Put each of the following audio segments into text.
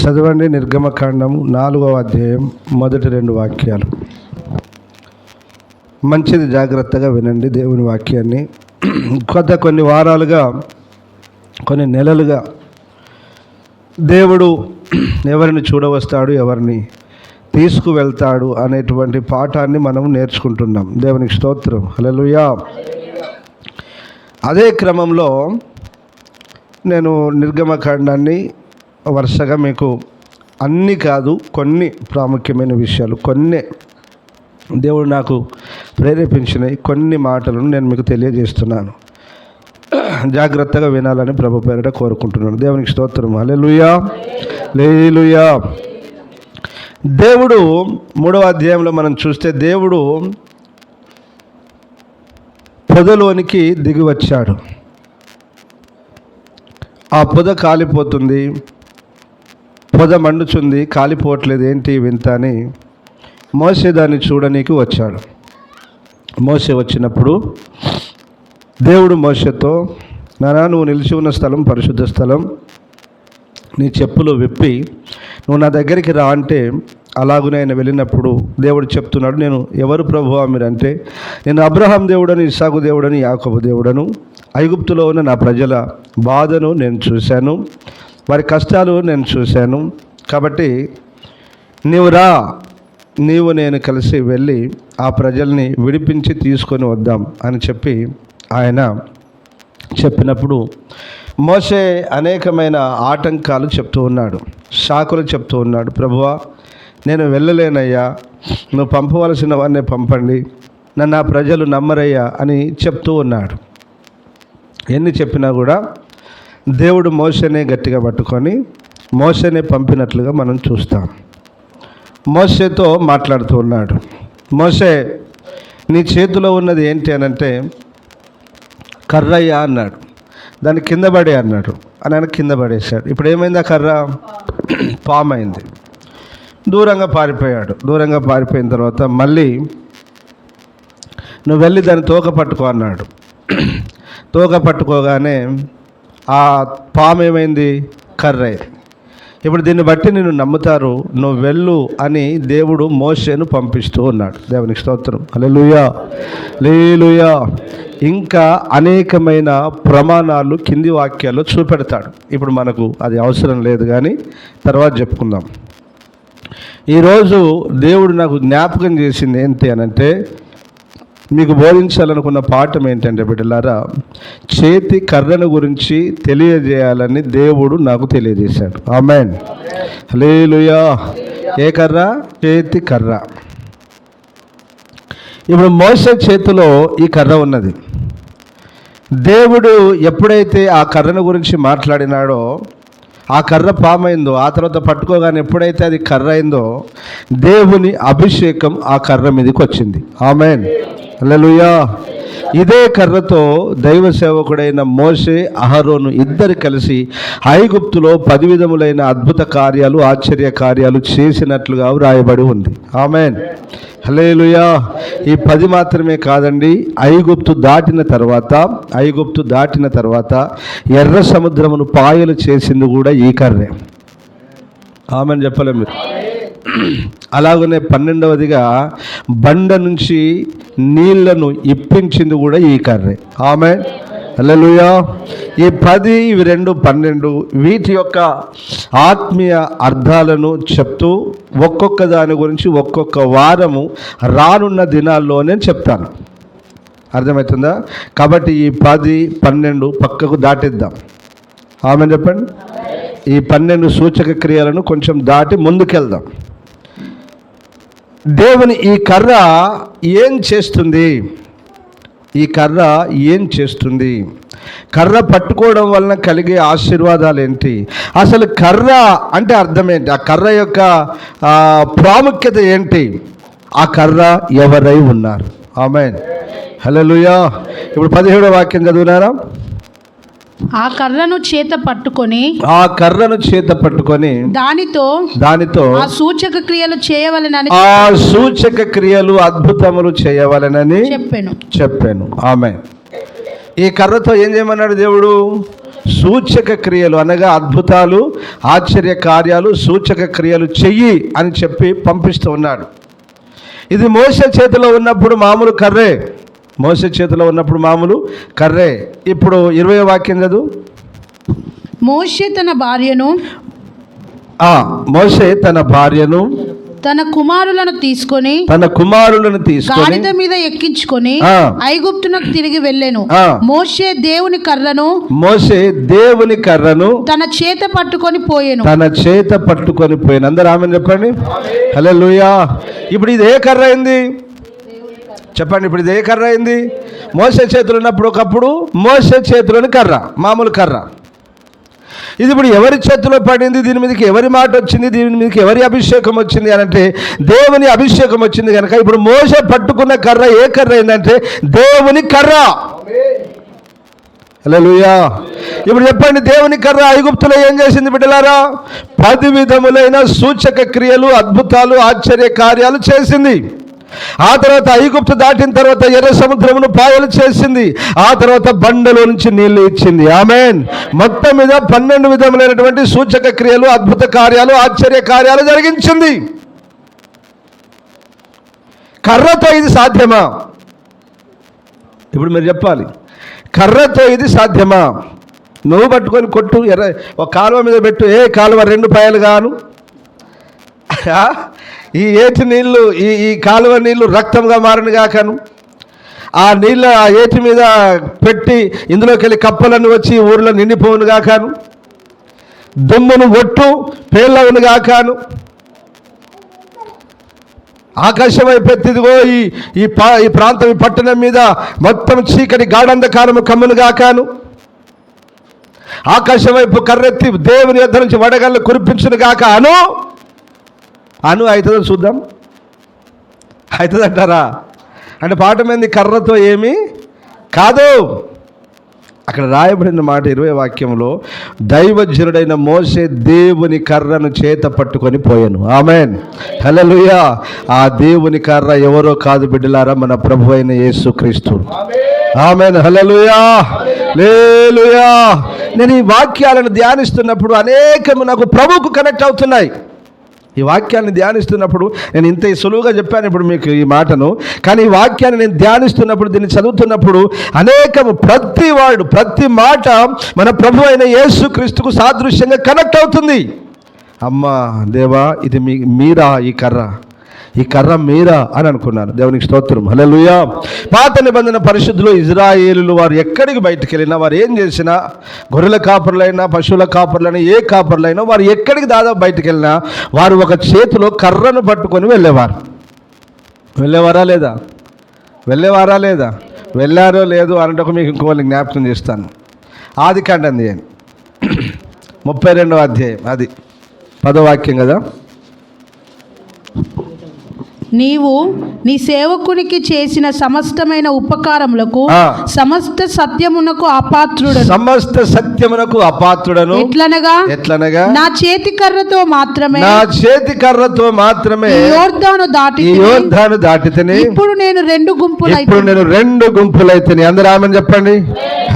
చదవండి. నిర్గమకాండము 4వ అధ్యాయం మొదటి 2 వాక్యాలు. మంచిది, జాగ్రత్తగా వినండి దేవుని వాక్యాన్ని. కొన్ని వారాలుగా, కొన్ని నెలలుగా దేవుడు ఎవరిని చూడవస్తాడు, ఎవరిని తీసుకువెళ్తాడు అనేటువంటి పాఠాన్ని మనం నేర్చుకుంటున్నాం. దేవునికి స్తోత్రం, హల్లెలూయా. అదే క్రమంలో నేను నిర్గమకాండాన్ని వరుసగా మీకు అన్నీ కాదు, కొన్ని ప్రాముఖ్యమైన విషయాలు, కొన్ని దేవుడు నాకు ప్రేరేపించినవి కొన్ని మాటలను నేను మీకు తెలియజేస్తున్నాను. జాగ్రత్తగా వినాలని ప్రభు పేరిట కోరుకుంటున్నాను. దేవునికి స్తోత్రం, హల్లెలూయా, హల్లెలూయా. దేవుడు 3వ అధ్యాయంలో మనం చూస్తే దేవుడు పొదలోనికి దిగి వచ్చాడు. ఆ పొద కాలిపోతుంది, పొద మండుచుంది, కాలిపోవట్లేదు, ఏంటి వింత అని మోషే దాన్ని చూడనీకి వచ్చాడు. మోషే వచ్చినప్పుడు దేవుడు మోషేతో, నానా నువ్వు నిలిచి ఉన్న స్థలం పరిశుద్ధ స్థలం, నీ చెప్పులు విప్పి నువ్వు నా దగ్గరికి రా అంటే, అలాగునే ఆయన వెళ్ళినప్పుడు దేవుడు చెప్తున్నాడు, నేను ఎవరు ప్రభువా మీరంటే, నేను అబ్రహాం దేవుడని, ఇస్సాకు దేవుడని, యాకోబు దేవుడను, ఐగుప్తులో ఉన్న నా ప్రజల బాధను నేను చూశాను, వారి కష్టాలు నేను చూశాను, కాబట్టి నీవు రా, నీవు నేను కలిసి వెళ్ళి ఆ ప్రజల్ని విడిపించి తీసుకొని వద్దాం అని చెప్పి ఆయన చెప్పినప్పుడు మోషే అనేకమైన ఆటంకాలు చెప్తూ ఉన్నాడు, సాకులు చెప్తూ ఉన్నాడు. ప్రభువా నేను వెళ్ళలేనయ్యా, నువ్వు పంపవలసిన వారిని పంపండి, నన్ను ఆ ప్రజలు నమ్మరయ్యా అని చెప్తూ ఉన్నాడు. ఎన్ని చెప్పినా కూడా దేవుడు మోషేనే గట్టిగా పట్టుకొని మోషేనే పంపినట్లుగా మనం చూస్తాం. మోషేతో మాట్లాడుతూ ఉన్నాడు. మోషే నీ చేతిలో ఉన్నది ఏంటి అని అంటే, కర్రయ్యా అన్నాడు. దాన్ని కింద పడే అన్నాడు. అని ఆయన కింద పడేశాడు. ఇప్పుడు ఏమైంది? ఆ కర్ర పామైంది. దూరంగా పారిపోయాడు. దూరంగా పారిపోయిన తర్వాత మళ్ళీ నువ్వు వెళ్ళి దాన్ని తోక పట్టుకో అన్నాడు. తోక పట్టుకోగానే ఆ పాము ఏమైంది? కర్ర అయింది. ఇప్పుడు దీన్ని బట్టి నిన్ను నమ్ముతారు, నువ్వు వెళ్ళు అని దేవుడు మోషేను పంపిస్తూ ఉన్నాడు. దేవునికి స్తోత్రం, హల్లెలూయా, హల్లెలూయా. ఇంకా అనేకమైన ప్రమాణాలు కింది వాక్యాల్లో చూపెడతాడు. ఇప్పుడు మనకు అది అవసరం లేదు, కానీ తర్వాత చెప్పుకుందాం. ఈరోజు దేవుడు నాకు జ్ఞాపకం చేసింది ఏంటి అనంటే, మీకు బోధించాలనుకున్న పాఠం ఏంటంటే బిడ్డలారా, చేతి కర్రను గురించి తెలియజేయాలని దేవుడు నాకు తెలియజేశాడు. ఆమేన్, హల్లెలూయా. ఏ కర్ర? చేతి కర్ర. ఇప్పుడు మోషే చేతిలో ఈ కర్ర ఉన్నది. దేవుడు ఎప్పుడైతే ఆ కర్రను గురించి మాట్లాడినాడో, ఆ కర్ర పామైందో, ఆ తర్వాత పట్టుకోగానే ఎప్పుడైతే అది కర్ర అయిందో, దేవుని అభిషేకం ఆ కర్ర మీదకి వచ్చింది. ఆమేన్, హల్లెలూయా. ఇదే కర్రతో దైవ సేవకుడైన మోషే, అహరోను ఇద్దరు కలిసి ఐగుప్తులో 10 విధములైన అద్భుత కార్యాలు, ఆశ్చర్య కార్యాలు చేసినట్లుగా వ్రాయబడి ఉంది. ఆమేన్, హల్లెలూయా. ఈ 10 మాత్రమే కాదండి, ఐగుప్తు దాటిన తర్వాత ఎర్ర సముద్రమును పాయలు చేసింది కూడా ఈ కర్రే. ఆమేన్ చెప్పలే మీరు? అలాగనే 12వదిగా బండ నుంచి నీళ్లను ఇప్పించింది కూడా ఈ కర్రే. ఆమేన్, హల్లెలూయా. ఈ 10, ఇవి 2, 12 వీటి యొక్క ఆత్మీయ అర్థాలను చెప్తూ ఒక్కొక్క దాని గురించి ఒక్కొక్క వారము రానున్న దినాల్లోనే చెప్తాను. అర్థమవుతుందా? కాబట్టి ఈ 10, 12 పక్కకు దాటిద్దాం. ఆమేన్ చెప్పండి. ఈ 12 సూచక క్రియలను కొంచెం దాటి ముందుకెళ్దాం. దేవుని ఈ కర్ర ఏం చేస్తుంది? ఈ కర్ర ఏం చేస్తుంది? కర్ర పట్టుకోవడం వలన కలిగే ఆశీర్వాదాలు ఏంటి? అసలు కర్ర అంటే అర్థం ఏంటి? ఆ కర్ర యొక్క ప్రాముఖ్యత ఏంటి? ఆ కర్ర ఎవరై ఉన్నారు? ఆమేన్, హల్లెలూయా. ఇప్పుడు 17వ వాక్యం చదువునారా? ఆ కర్రను చేత పట్టుకొని దానితో ఆ సూచక క్రియలు చేయవలెనని, ఆ సూచక క్రియలు, అద్భుతములు చేయవలెనని చెప్పాను. ఆమేన్. ఈ కర్రతో ఏం చేయమన్నాడు దేవుడు? సూచక క్రియలు అనగా అద్భుతాలు, ఆశ్చర్య కార్యాలు, సూచక క్రియలు చెయ్యి అని చెప్పి పంపిస్తూ ఉన్నాడు. ఇది మోషే చేతిలో ఉన్నప్పుడు మామూలు కర్రే. మోషే చేతిలో ఉన్నప్పుడు మామూలు కర్రే. ఇప్పుడు 20వ వాక్యం చదువు. మోషే తన భార్యను తన కుమారులను తీసుకొని గాడిద మీద ఎక్కించుకొని ఐగుప్తునకు తిరిగి వెళ్ళెను. మోషే దేవుని కర్రను తన చేత పట్టుకొని పోయెను. అందరూ ఆమేన్ చెప్పండి. హల్లెలూయా. ఇప్పుడు ఇది ఏ కర్ర అయింది చెప్పండి? ఇప్పుడు ఇది ఏ కర్ర అయింది? మోషే చేతులు ఉన్నప్పుడు ఒకప్పుడు మోషే చేతిలోని కర్ర, మామూలు కర్ర. ఇది ఇప్పుడు ఎవరి చేతిలో పడింది? దీని మీదకి ఎవరి మాట వచ్చింది? దీని మీదకి ఎవరి అభిషేకం వచ్చింది అని అంటే దేవుని అభిషేకం వచ్చింది కనుక ఇప్పుడు మోషే పట్టుకున్న కర్ర ఏ కర్ర అయిందంటే దేవుని కర్ర. హల్లెలూయా. ఇప్పుడు చెప్పండి, దేవుని కర్ర ఐగుప్తులో ఏం చేసింది బిడ్డలారా? 10 విధములైన సూచక క్రియలు, అద్భుతాలు, ఆశ్చర్య కార్యాలు చేసింది. ఆ తర్వాత ఐగుప్తు దాటిన తర్వాత ఎర్ర సముద్రమును పాయలు చేసింది. ఆ తర్వాత బండలో నుంచి నీళ్లు ఇచ్చింది. ఆమేన్. మొత్తం మీద 12 విధములైనటువంటి సూచక క్రియలు, అద్భుత కార్యాలు, ఆశ్చర్య కార్యాలు జరిగించింది. కర్రతో ఇది సాధ్యమా? ఇప్పుడు మీరు చెప్పాలి, కర్రతో ఇది సాధ్యమా? నువ్వు పట్టుకొని కొట్టు, ఒక కాలువ మీద పెట్టు, ఏ కాలువ 2 పాయలు గాను, ఈ ఏటి నీళ్లు, ఈ కాలువ నీళ్లు రక్తంగా మారిన గాకను, ఆ నీళ్ళ ఆ ఏటి మీద పెట్టి ఇందులోకి వెళ్ళి కప్పలను వచ్చి ఊర్లో నిండిపోవును గాకను, దుమ్మును ఒట్టు పేర్లవును గాకను, ఆకాశం అయిపోయిదిగో ఈ ప్రాంతం, ఈ పట్టణం మీద మొత్తం చీకటి గాఢంధకారము కమ్మును గాకను, ఆకాశం వైపు కర్రెత్తి దేవుని యొద్ద నుంచి వడగళ్ళు కురిపించును గాక అను అవుతుందో చూద్దాం. అవుతుందంటారా? అంటే పాఠం ఏంది? కర్రతో ఏమీ కాదు. అక్కడ రాయబడిన మాట 20వ వాక్యంలో, దైవజనుడైన మోషే దేవుని కర్రను చేత పట్టుకొని పోయాను. ఆమేన్. హల్లెలూయా. ఆ దేవుని కర్ర ఎవరో కాదు బిడ్డలారా, మన ప్రభు అయిన యేసుక్రీస్తు. ఆమేన్. హల్లెలూయా. హల్లెలూయా. నేను ఈ వాక్యాలను ధ్యానిస్తున్నప్పుడు అనేకము నాకు ప్రభువుకు కనెక్ట్ అవుతున్నాయి. ఈ వాక్యాన్ని ధ్యానిస్తున్నప్పుడు నేను ఇంత సులువుగా చెప్పాను ఇప్పుడు మీకు ఈ మాటను, కానీ ఈ వాక్యాన్ని నేను ధ్యానిస్తున్నప్పుడు, దీన్ని చదువుతున్నప్పుడు అనేకము ప్రతి మాట మన ప్రభు అయిన యేసుక్రీస్తుకు సాదృశ్యంగా కనెక్ట్ అవుతుంది. అమ్మా దేవా, ఇది మీరా ఈ కర్ర మీరా అని అనుకున్నాను. దేవునికి స్తోత్రం. హల్లెలూయా. పాత నిబంధన పరిశుద్ధులు ఇజ్రాయేలులు వారు ఎక్కడికి బయటికి వెళ్ళినా, వారు ఏం చేసినా, గొర్రెల కాపరులైనా, పశువుల కాపరులైనా, ఏ కాపరులైనా, వారు ఎక్కడికి దాదాపు బయటికి వెళ్ళినా వారు ఒక చేతిలో కర్రను పట్టుకొని వెళ్ళేవారా లేదా? వెళ్ళారో లేదు అన్నట్టు మీకు ఇంకోళ్ళని జ్ఞాపకం చేస్తాను. ఆదికాండం 32వ అధ్యాయం, అది 10వ వాక్యం కదా. నీవు నీ సేవకునికి చేసిన సమస్తమైన ఉపకారములకు సమస్త సత్యమునకు అపాత్రుడను. ఎట్లనగా నా చేతి కర్రతో మాత్రమే యోర్దాను దాటితిని. ఇప్పుడు నేను 2 గుంపులైతిని. అందరూ ఆమేన్ చెప్పండి.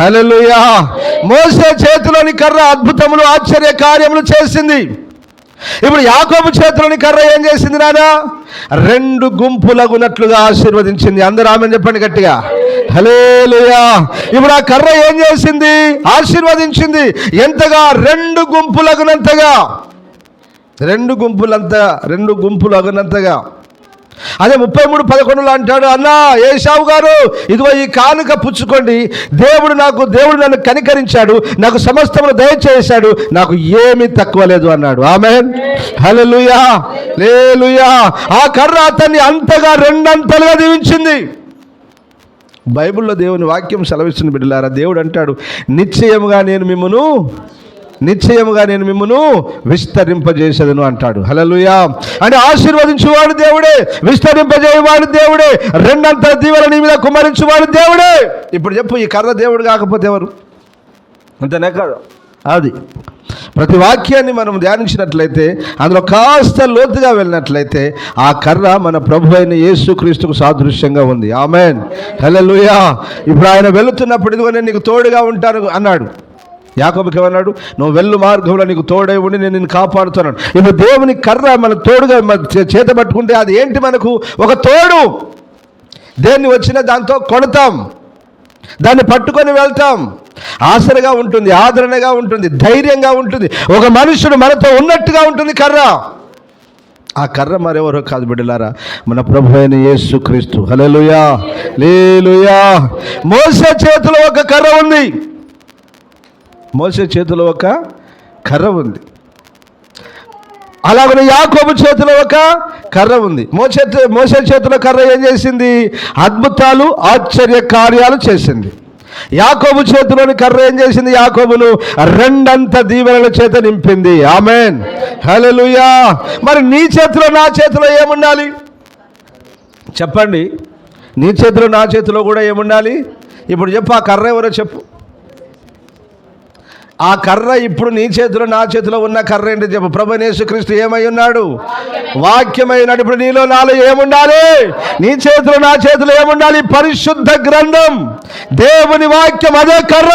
హల్లెలూయా. మోషే చేతిలోని కర్ర అద్భుతములు, ఆశ్చర్య కార్యములు చేసింది. ఇప్పుడు యాకోబు చేతిలోని కర్ర ఏం చేసింది నానా? 2 గుంపులగునట్లుగా ఆశీర్వదించింది. అందరూ ఆమేన్ చెప్పండి గట్టిగా. హల్లెలూయా. ఇప్పుడు ఆ కర్ర ఏం చేసింది? ఆశీర్వదించింది. ఎంతగా? 2 గుంపులగునంతగా. 2 గుంపులగునంతగా. అదే 33:11 అంటాడు, అన్నా ఏశావు గారు, ఇదిగో ఈ కానుక పుచ్చుకోండి. దేవుడు నన్ను కనికరించాడు, నాకు సమస్తమును దయచేశాడు, నాకు ఏమీ తక్కువ లేదు అన్నాడు. ఆమేన్. హల్లెలూయా. హల్లెలూయా. ఆ కర్ర అతన్ని అంతగా 2 అంతలుగా దీవించింది. బైబిల్లో దేవుని వాక్యం సెలవిస్తుంది బిడ్డలారా. దేవుడు అంటాడు, నిశ్చయముగా నేను మిమ్మును విస్తరింపజేసేదను అంటాడు. హల్లెలూయా. అంటే ఆశీర్వదించువాడు దేవుడే, విస్తరింపజేయవాడు దేవుడే, 2 అంతల దీవెన నీ మీద కుమ్మరించువాడు దేవుడే. ఇప్పుడు చెప్పు, ఈ కర్ర దేవుడు కాకపోతే ఎవరు? అంతేనే కాదు. అది ప్రతి వాక్యాన్ని మనం ధ్యానించినట్లయితే, అందులో కాస్త లోతుగా వెళ్ళినట్లయితే ఆ కర్ర మన ప్రభు అయిన యేసుక్రీస్తుకు సాదృశ్యంగా ఉంది. ఆమేన్. హల్లెలూయా. ఇప్పుడు ఆయన వెళుతున్నప్పుడు, ఇదిగో నేను నీకు తోడుగా ఉంటాను అన్నాడు. యాకోబుకి ఏమన్నాడు? నువ్వు వెళ్ళు మార్గంలో నీకు తోడై ఉండి నేను నిన్ను కాపాడుతున్నాను. ఇప్పుడు దేవుని కర్ర మన తోడుగా చేత పట్టుకుంటే అది ఏంటి? మనకు ఒక తోడు. దేన్ని వచ్చినా దాంతో కొడతాం, దాన్ని పట్టుకొని వెళ్తాం. ఆసరగా ఉంటుంది, ఆదరణగా ఉంటుంది, ధైర్యంగా ఉంటుంది. ఒక మనుషుడు మనతో ఉన్నట్టుగా ఉంటుంది కర్ర. ఆ కర్ర మరెవరో కాదు బిడ్డలారా, మన ప్రభు అయిన యేసుక్రీస్తు. హల్లెలూయా, హల్లెలూయా. మోసే చేతిలో ఒక కర్ర ఉంది. మోసే చేతిలో ఒక కర్ర ఉంది. అలాగనే యాకోబు చేతిలో ఒక కర్ర ఉంది. మోసే చేతిలో కర్ర ఏం చేసింది? అద్భుతాలు, ఆశ్చర్య కార్యాలు చేసింది. యాకోబు చేతిలోని కర్ర ఏం చేసింది? యాకోబును రెండంత దీవెనల చేత నింపింది. ఆమేన్, హల్లెలూయా. మరి నీ చేతిలో నా చేతిలో ఏముండాలి చెప్పండి? నీ చేతిలో నా చేతిలో కూడా ఏముండాలి? ఇప్పుడు చెప్పు, ఆ కర్ర ఎవరో చెప్పు. ఆ కర్ర ఇప్పుడు నీ చేతిలో నా చేతిలో ఉన్న కర్ర ఏంటి చెప్పు? ప్రభువైన యేసుక్రీస్తు ఏమై ఉన్నాడు? వాక్యమై ఉన్నాడు. ఇప్పుడు నీలో నాలో ఏముండాలి? నీ చేతిలో నా చేతిలో ఏముండాలి? పరిశుద్ధ గ్రంథం, దేవుని వాక్యం. అదే కర్ర.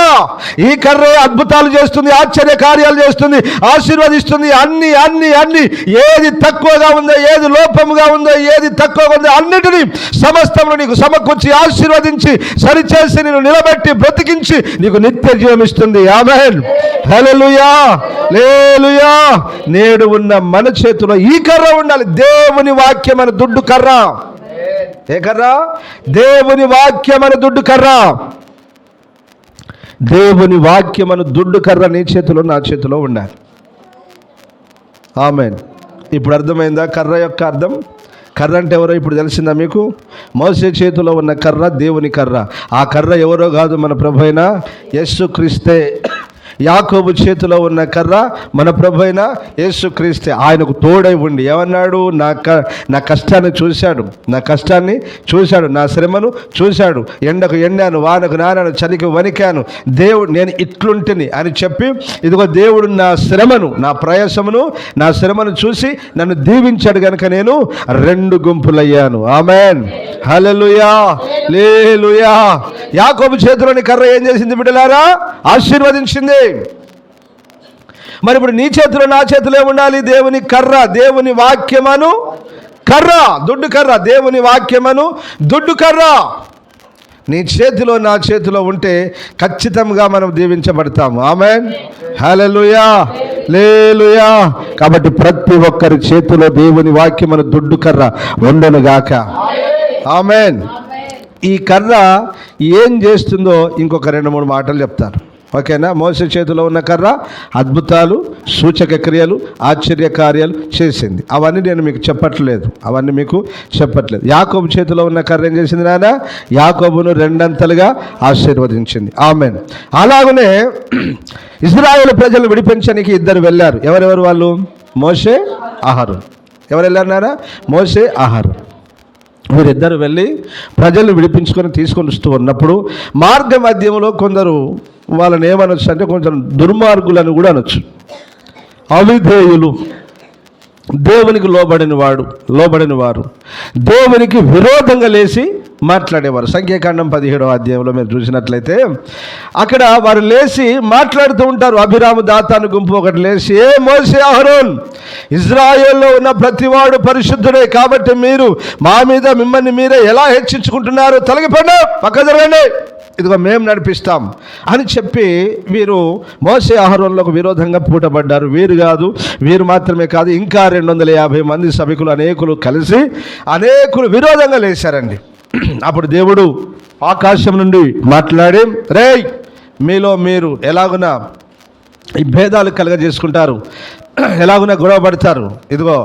ఈ కర్రే అద్భుతాలు చేస్తుంది, ఆశ్చర్య కార్యాలు చేస్తుంది, ఆశీర్వదిస్తుంది. అన్ని అన్ని అన్ని ఏది తక్కువగా ఉందో, ఏది లోపముగా ఉందో, ఏది తక్కువగా ఉందో అన్నిటినీ సమస్తమును నీకు సమకూర్చి ఆశీర్వదించి సరిచేసి నేను నిలబెట్టి బ్రతికించి నీకు నిత్య జీవం ఇస్తుంది. ఆమేన్, హల్లెలూయా, హల్లెలూయా. నేడు ఉన్న మన చేతిలో ఈ కర్ర ఉండాలి. దేవుని వాక్యం అనే దుడ్డు కర్ర. ఏ కర్ర? దేవుని వాక్యం అనే దుడ్డు కర్ర. దేవుని వాక్యం అనే దుడ్డు కర్ర నీ చేతిలో నా చేతిలో ఉండాలి. ఆమేన్. ఇప్పుడు అర్థమైందా కర్ర యొక్క అర్థం? కర్ర అంటే ఎవరో ఇప్పుడు తెలిసిందా మీకు? మోసే చేతిలో ఉన్న కర్ర దేవుని కర్ర. ఆ కర్ర ఎవరో కాదు, మన ప్రభు అయిన యేసుక్రీస్తే. యాకోబు చేతిలో ఉన్న కర్ర మన ప్రభు అయిన యేసుక్రీస్తే. ఆయనకు తోడై ఉండి ఏమన్నాడు? నా కష్టాన్ని చూశాడు, నా కష్టాన్ని చూశాడు, నా శ్రమను చూశాడు. ఎండకు ఎండాను, వానకు నానాను, చలికి వణికాను, దేవుడు నేను ఇట్లుంటిని అని చెప్పి, ఇదిగో దేవుడు నా శ్రమను, నా ప్రయాసమును, నా శ్రమను చూసి నన్ను దీవించాడు కనుక నేను రెండు గుంపులయ్యాను. ఆమేన్, హల్లెలూయా, హల్లెలూయా. యాకోబు చేతిలోని కర్ర ఏం చేసింది బిడ్డలారా? ఆశీర్వదించింది. మరి ఇప్పుడు నీ చేతిలో నా చేతిలో ఏముండాలి? దేవుని కర్ర, దేవుని వాక్యమను కర్ర, దుడ్డు కర్ర. దేవుని వాక్యమను దుడ్డు కర్ర నీ చేతిలో నా చేతిలో ఉంటే ఖచ్చితంగా మనం దీవించబడతాము. ఆమేన్, హల్లెలూయా, హల్లెలూయా. కాబట్టి ప్రతి ఒక్కరి చేతిలో దేవుని వాక్యమను దుడ్డు కర్ర ఉండను గాక. ఆమేన్. ఈ కర్ర ఏం చేస్తుందో ఇంకొక 2-3 మాటలు చెప్తాను, ఓకేనా? మోసే చేతిలో ఉన్న కర్ర అద్భుతాలు, సూచక క్రియలు, ఆశ్చర్య కార్యాలు చేసింది. అవన్నీ నేను మీకు చెప్పట్లేదు, యాకోబు చేతిలో ఉన్న కర్ర ఏం చేసింది నాన్న? యాకోబును రెండంతలుగా ఆశీర్వదించింది. ఆమేన్. అలాగనే ఇశ్రాయేలు ప్రజలు విడిపించడానికి 2 వెళ్ళారు. ఎవరెవరు వాళ్ళు? మోషే, అహరోను. ఎవరు వెళ్ళారు నాన్న? మోషే, అహరోను. వీరిద్దరు వెళ్ళి ప్రజలను విడిపించుకొని తీసుకొని వస్తూ ఉన్నప్పుడు మార్గ మధ్యంలో కొందరు వాళ్ళని ఏమనొచ్చు అంటే కొంచెం దుర్మార్గులను కూడా అనొచ్చు. అవిధేయులు, దేవునికి లోబడిన వారు దేవునికి విరోధంగా లేచి మాట్లాడేవారు. సంఖ్యాకాండం 17వ అధ్యాయంలో మీరు చూసినట్లయితే అక్కడ వారు లేచి మాట్లాడుతూ ఉంటారు. అభిరాము దాతాను గుంపు ఒకటి లేచి, ఏ మోసే, అహరోన్, ఇజ్రాయేల్లో ఉన్న ప్రతివాడు పరిశుద్ధుడే, కాబట్టి మీరు మా మీద మిమ్మల్ని మీరే ఎలా హెచ్చించుకుంటున్నారు? తొలగిపోండి, పక్క జరగండి, ఇదిగో మేము నడిపిస్తాం అని చెప్పి వీరు మోసే అహరోనులకు విరోధంగా పూటపడ్డారు. వీరు మాత్రమే కాదు, ఇంకా 250 మంది సభికులు అనేకులు కలిసి విరోధంగా లేచారండి. అప్పుడు దేవుడు ఆకాశం నుండి మాట్లాడి, రేయ్, మీలో మీరు ఎలాగునా ఈ భేదాలు కలగజేసుకుంటారు, ఎలాగునా గొడవ పడతారు. ఇదిగో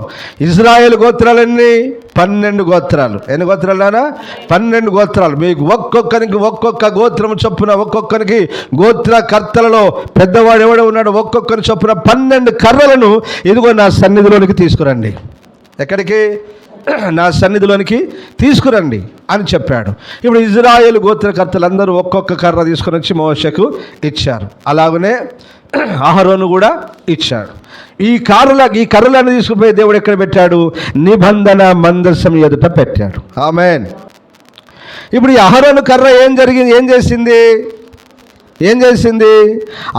ఇజ్రాయేల్ గోత్రాలన్నీ 12 గోత్రాలు. ఎన్ని గోత్రాలు నానా? 12 గోత్రాలు. మీకు ఒక్కొక్కరికి ఒక్కొక్క గోత్రం చొప్పున, ఒక్కొక్కరికి గోత్ర కర్తలలో పెద్దవాడు ఎవడో ఉన్నాడు, ఒక్కొక్కరి చొప్పున 12 కర్రలను ఇదిగో నా సన్నిధిలోనికి తీసుకురండి. ఎక్కడికి? నా సన్నిధిలోనికి తీసుకురండి అని చెప్పాడు. ఇప్పుడు ఇజ్రాయేల్ గోత్రకర్తలందరూ ఒక్కొక్క కర్ర తీసుకొని వచ్చి మోషేకు ఇచ్చారు. అలాగనే అహరోను కూడా ఇచ్చాడు. ఈ కర్రలను తీసుకుపోయి దేవుడు ఎక్కడ పెట్టాడు? నిబంధన మందసం ఎదుట పెట్టాడు. ఆమేన్. ఇప్పుడు ఈ అహరోను కర్ర ఏం చేసింది? ఏం చేసింది?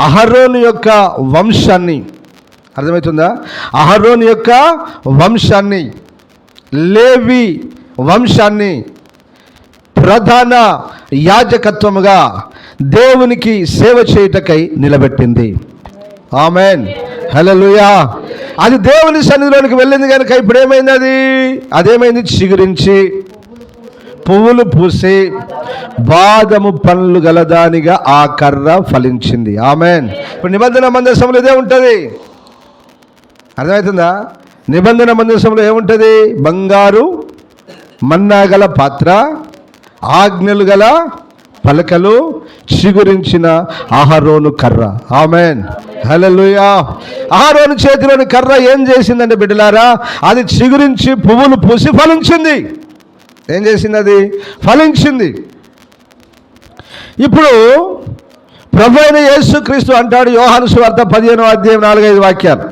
అహరోను యొక్క వంశాన్ని, అర్థమవుతుందా? అహరోను యొక్క వంశాన్ని, లేవి వంశాన్ని ప్రధాన యాజకత్వముగా దేవునికి సేవ చేయుటకై నిలబెట్టింది. ఆమెన్, హల్లెలూయా. అది దేవుని సన్నిధిలోనికి వెళ్ళింది కనుక ఇప్పుడు ఏమైంది? అదేమైంది? చిగురించి పువ్వులు పూసి బాదము పండ్లు గలదానిగా ఆ కర్ర ఫలించింది. ఆమెన్. ఇప్పుడు నిబంధన మందసంలో ఇదే ఉంటుంది. అర్థమవుతుందా? నిబంధన మందసంలో ఏముంటుంది? బంగారు మన్నా గల పాత్ర, ఆజ్ఞలు గల పలకలు, చిగురించిన అహరోను కర్ర. ఆమెన్, హల్లెలూయా. అహరోను చేతిలోని కర్ర ఏం చేసిందంటే బిడ్డలారా, అది చిగురించి పువ్వులు పూసి ఫలించింది. ఏం చేసింది? అది ఫలించింది. ఇప్పుడు ప్రభువైన యేసుక్రీస్తు అంటాడు, యోహాను సువార్త 15వ అధ్యాయం 4-5 వాక్యాలు,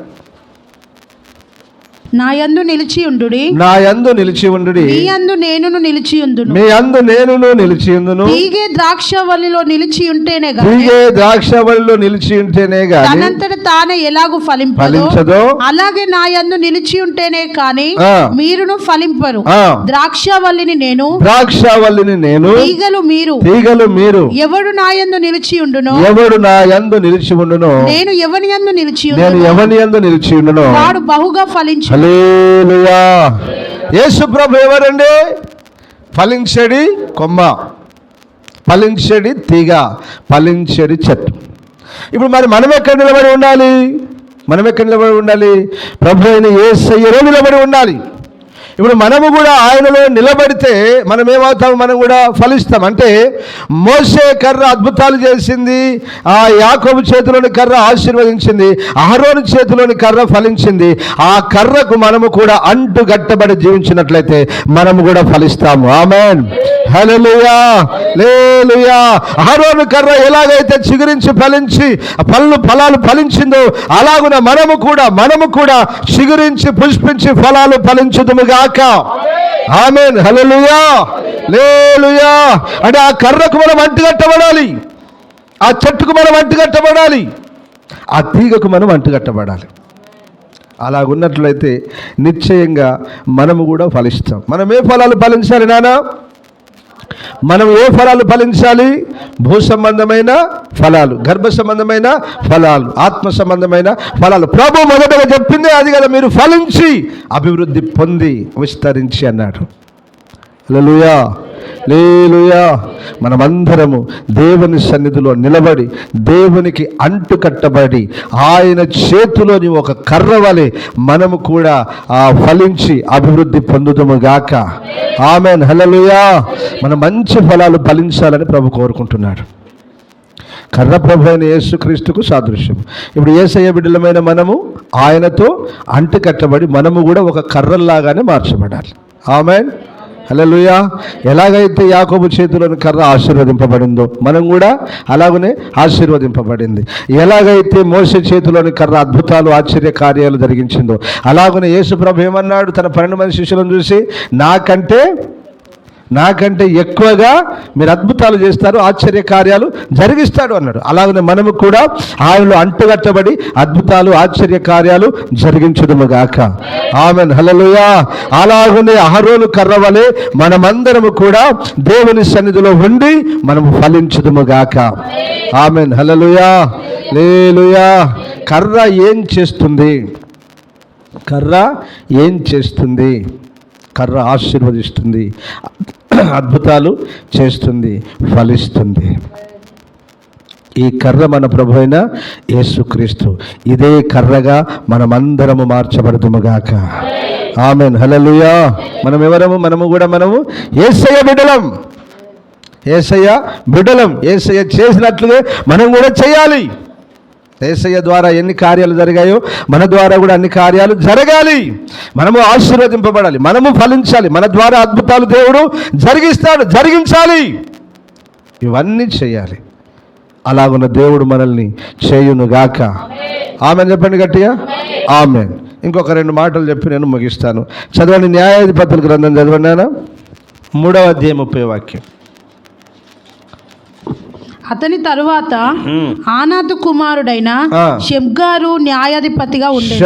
నా యందు నిలిచి ఉండుడి, నా యందు నిలిచి ఉండుడి, మీ యందు నేనును నిలిచి ఉందును, మీ యందు నేనును నిలిచి ఉందును. తీగె ద్రాక్షవల్లిలో నిలిచి ఉంటేనే గాని, తీగె ద్రాక్షవల్లిలో నిలిచి ఉంటేనే గాని తనంతట తానే ఎలాగు ఫలించదో అలాగే నా యందు నిలిచి ఉంటేనే కాని మీరును ఫలింపరు. ద్రాక్షవల్లిని నేను, ద్రాక్షవల్లిని నేను, తీగలు మీరు. తీగలు మీరు. ఎవడు నా యందు నిలిచి ఉండునో, ఎవడు నా యందు నిలిచి ఉండునో, నేను ఎవని యందు నిలిచి నేను ఉండునో, ఎవని యందు నిలిచి ఉండునో వాడు బహుగా ఫలించు. హల్లెలూయా. యేసు ప్రభు ఎవరండి? ఫలించడి కొమ్మ, ఫలించడి తీగ, ఫలించడి చెట్టు. ఇప్పుడు మరి మనం ఎక్కడ నిలబడి ఉండాలి? మనం ఎక్కడ నిలబడి ఉండాలి? ప్రభు అయిన యేసయ్యలో నిలబడి ఉండాలి. ఇప్పుడు మనము కూడా ఆయనలో నిలబడితే మనం ఏమవుతాము? మనం కూడా ఫలిస్తాం. అంటే మోషే కర్ర అద్భుతాలు చేసింది, ఆ యాకోబు చేతిలోని కర్ర ఆశీర్వదించింది, అహరోను చేతిలోని కర్ర ఫలించింది. ఆ కర్రకు మనము కూడా అంటు గట్టబడి జీవించినట్లయితే మనము కూడా ఫలిస్తాము. ఆమేన్, హల్లెలూయా, హల్లెలూయా. అహరోను కర్ర ఎలాగైతే చిగురించి ఫలించి ఫలాలు ఫలించిందో అలాగున మనము కూడా చిగురించి పుష్పించి ఫలాలు ఫలించుదుముగా. ఆమేన్, హల్లెలూయా, హల్లెలూయా. అంటే ఆ కర్రకు మనం అంటుకట్టబడాలి, ఆ చెట్టుకు మనం అంటుకట్టబడాలి, ఆ తీగకు మనం అంటుకట్టబడాలి. అలాగున్నట్లయితే నిశ్చయంగా మనము కూడా ఫలిస్తాం. మనం ఏ ఫలాలు ఫలించాలి నానా? మనం ఏ ఫలాలు ఫలించాలి? భూ సంబంధమైన ఫలాలు, గర్భ సంబంధమైన ఫలాలు, ఆత్మ సంబంధమైన ఫలాలు. ప్రభు మొదటగా చెప్పిందే అది కదా, మీరు ఫలించి అభివృద్ధి పొంది విస్తరించి అన్నాడు. హల్లెలూయా, హల్లెలూయా. మనమందరము దేవుని సన్నిధిలో నిలబడి దేవునికి అంటుకట్టబడి ఆయన చేతిలోని ఒక కర్ర వలె మనము కూడా ఫలించి అభివృద్ధి పొందుదుము గాక. ఆమేన్, హల్లెలూయా. మన మంచి ఫలాలు ఫలించాలని ప్రభు కోరుకుంటున్నాడు. కర్ర ప్రభు అయిన యేసుక్రీస్తుకు సాదృశ్యం. ఇప్పుడు యేసయ్య బిడ్డలమైన మనము ఆయనతో అంటుకట్టబడి మనము కూడా ఒక కర్రల్లాగానే మార్చబడాలి. ఆమేన్, హల్లెలూయా. ఎలాగైతే యాకోబు చేతిలోని కర్ర ఆశీర్వదింపబడిందో మనం కూడా అలాగనే ఆశీర్వదింపబడింది. ఎలాగైతే మోషే చేతిలోని కర్ర అద్భుతాలు ఆశ్చర్య కార్యాలు జరిగించిందో అలాగనే యేసు ప్రభు ఏమన్నాడు? తన 12 మంది శిష్యులను చూసి, నాకంటే ఎక్కువగా మీరు అద్భుతాలు చేస్తారు, ఆశ్చర్య కార్యాలు జరిగిస్తాడు అన్నాడు. అలాగనే మనము కూడా ఆయనలో అంటుకట్టబడి అద్భుతాలు ఆశ్చర్య కార్యాలు జరిగించుదుము గాక. ఆమేన్, హల్లెలూయా. అలాగనే అహరోను కర్ర వలె మనమందరము కూడా దేవుని సన్నిధిలో ఉండి మనము ఫలించుదుము గాక. ఆమేన్, హల్లెలూయా, హల్లెలూయా. కర్ర ఏం చేస్తుంది? కర్ర ఏం చేస్తుంది? కర్ర ఆశీర్వదిస్తుంది, అద్భుతాలు చేస్తుంది, ఫలిస్తుంది. ఈ కర్ర మన ప్రభు అయిన యేసుక్రీస్తు. ఇదే కర్రగా మనమందరము మార్చబడుదుముగాక. ఆమేన్, హల్లెలూయా. మనం ఎవరము? మనము యేసయ్య బిడ్డలం, యేసయ్య బిడ్డలం. యేసయ్య చేసినట్లుగా మనం కూడా చేయాలి. యేసయ్య ద్వారా ఎన్ని కార్యాలు జరిగాయో మన ద్వారా కూడా అన్ని కార్యాలు జరగాలి. మనము ఆశీర్వదింపబడాలి, మనము ఫలించాలి, మన ద్వారా అద్భుతాలు దేవుడు జరిగించాలి. ఇవన్నీ చేయాలి. అలాగున్న దేవుడు మనల్ని చేయునుగాక. ఆమెన్ చెప్పండి గట్టిగా, ఆమెన్. ఇంకొక 2 మాటలు చెప్పి నేను ముగిస్తాను. చదవండి, న్యాయాధిపతుల గ్రంథం చదవండి. 3వ అధ్యాయం 30వ వాక్యం. అతని తరువాత ఆనాతు కుమారుడైన షెమ్గారు న్యాయాధిపతిగా ఉండెను.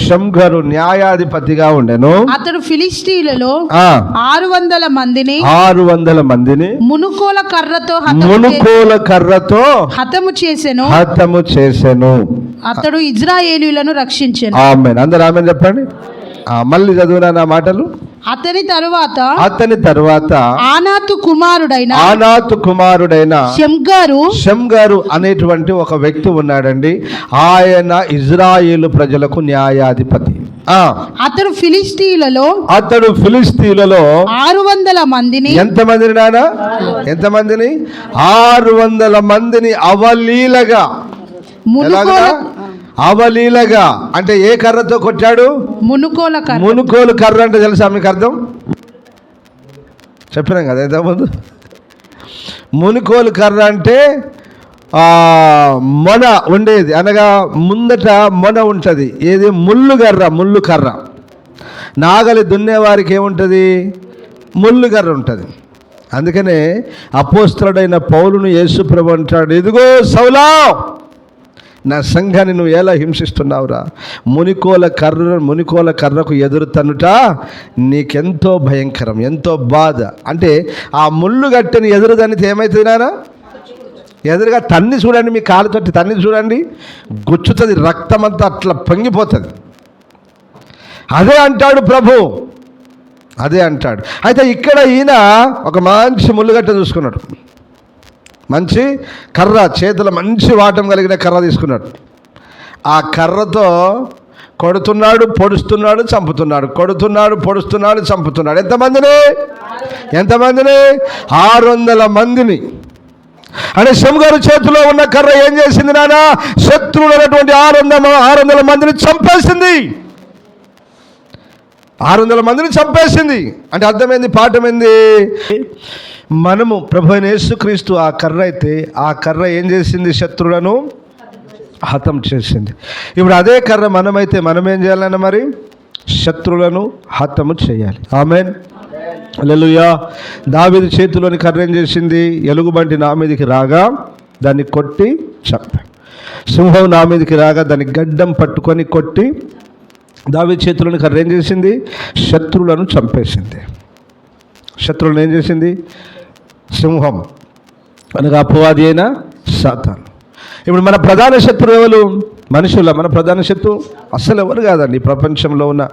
షెమ్గారు న్యాయాధిపతిగా ఉండెను. అతడు ఫిలిష్తీయులలో 600 మందిని మునుకోల కర్రతో హతము చేసెను. అతడు ఇజ్రాయేలీయులను రక్షించెను. ఆమేన్. అందరూ ఆమేన్ చెప్పండి. మళ్ళీ చదువునా నా మాటలు. అతని తరువాత ఆనాతు కుమారుడైన షెమ్గారు అనేటువంటి ఒక వ్యక్తి ఉన్నాడండి. ఆయన ఇజ్రాయేలు ప్రజలకు న్యాయాధిపతి. అతడు ఫిలిష్తీయులలో 600 మందిని ఎంతమందిని 600 మందిని అవలీలగా అంటే ఏ కర్రతో కొట్టాడు? మునుకోలు కర్ర అంటే తెలుసా మీకు అర్థం? చెప్పినాం కదా ఇంతకుముందు. మునుకోలు కర్ర అంటే మొన ఉండేది, అనగా ముందట మొన ఉంటుంది. ఏది? ముళ్ళు కర్ర. నాగలి దున్నేవారికి ఏముంటుంది? ముళ్ళు కర్ర ఉంటుంది. అందుకనే అపోస్తలుడైన పౌలును యేసుప్రభు అంటాడు, ఇదిగో సౌలా, నా సంఘాన్ని నువ్వు ఎలా హింసిస్తున్నావురా? మునికోల కర్రకు ఎదురు తన్నుట నీకెంతో భయంకరం, ఎంతో బాధ. అంటే ఆ ముళ్ళు గట్టెని ఎదురు తన్నితే ఏమవుతుంది నాన్న? ఎదురుగా తన్ని చూడండి, మీ కాలుతోటి తన్ని చూడండి, గుచ్చుతుంది, రక్తం అంతా అట్లా పొంగిపోతుంది. అదే అంటాడు ప్రభు, అదే అంటాడు. అయితే ఇక్కడ ఈయన ఒక మంచి ముళ్ళుగట్ట చూసుకున్నాడు, మంచి కర్ర, చేతుల మంచి వాటం కలిగిన కర్ర తీసుకున్నాడు. ఆ కర్రతో కొడుతున్నాడు, పొడుస్తున్నాడు, చంపుతున్నాడు. ఎంతమందిని? 600 మందిని. అంటే షెమ్గారు చేతిలో ఉన్న కర్ర ఏం చేసింది నాన్న? శత్రువులు ఉన్నటువంటి 600 మందిని చంపేసింది. 600 మందిని చంపేసింది. అంటే అర్థమైంది, పాఠమైంది. మనము ప్రభు అయిన యేసుక్రీస్తు ఆ కర్ర అయితే, ఆ కర్ర ఏం చేసింది? శత్రువులను హతం చేసింది. ఇప్పుడు అదే కర్ర మనమైతే మనం ఏం చేయాలన్న? మరి శత్రువులను హతము చేయాలి. ఆమేన్, హల్లెలూయా. దావీదు చేతిలోని కర్ర ఏం చేసింది? ఎలుగుబంటి నా మీదకి రాగా దాన్ని కొట్టి చంపాడు. సింహం నా మీదకి రాగా దాన్ని గడ్డం పట్టుకొని కొట్టి, దావీదు చేతిలోని కర్ర ఏం చేసింది? శత్రువులను చంపేసింది. శత్రువులను ఏం చేసింది? సింహం అనగా అపవాది అయిన సాతాను. ఇప్పుడు మన ప్రధాన శత్రువు ఎవరు? మనుషుల. మన ప్రధాన శత్రువు అస్సలు ఎవరు కాదండి, ప్రపంచంలో ఉన్న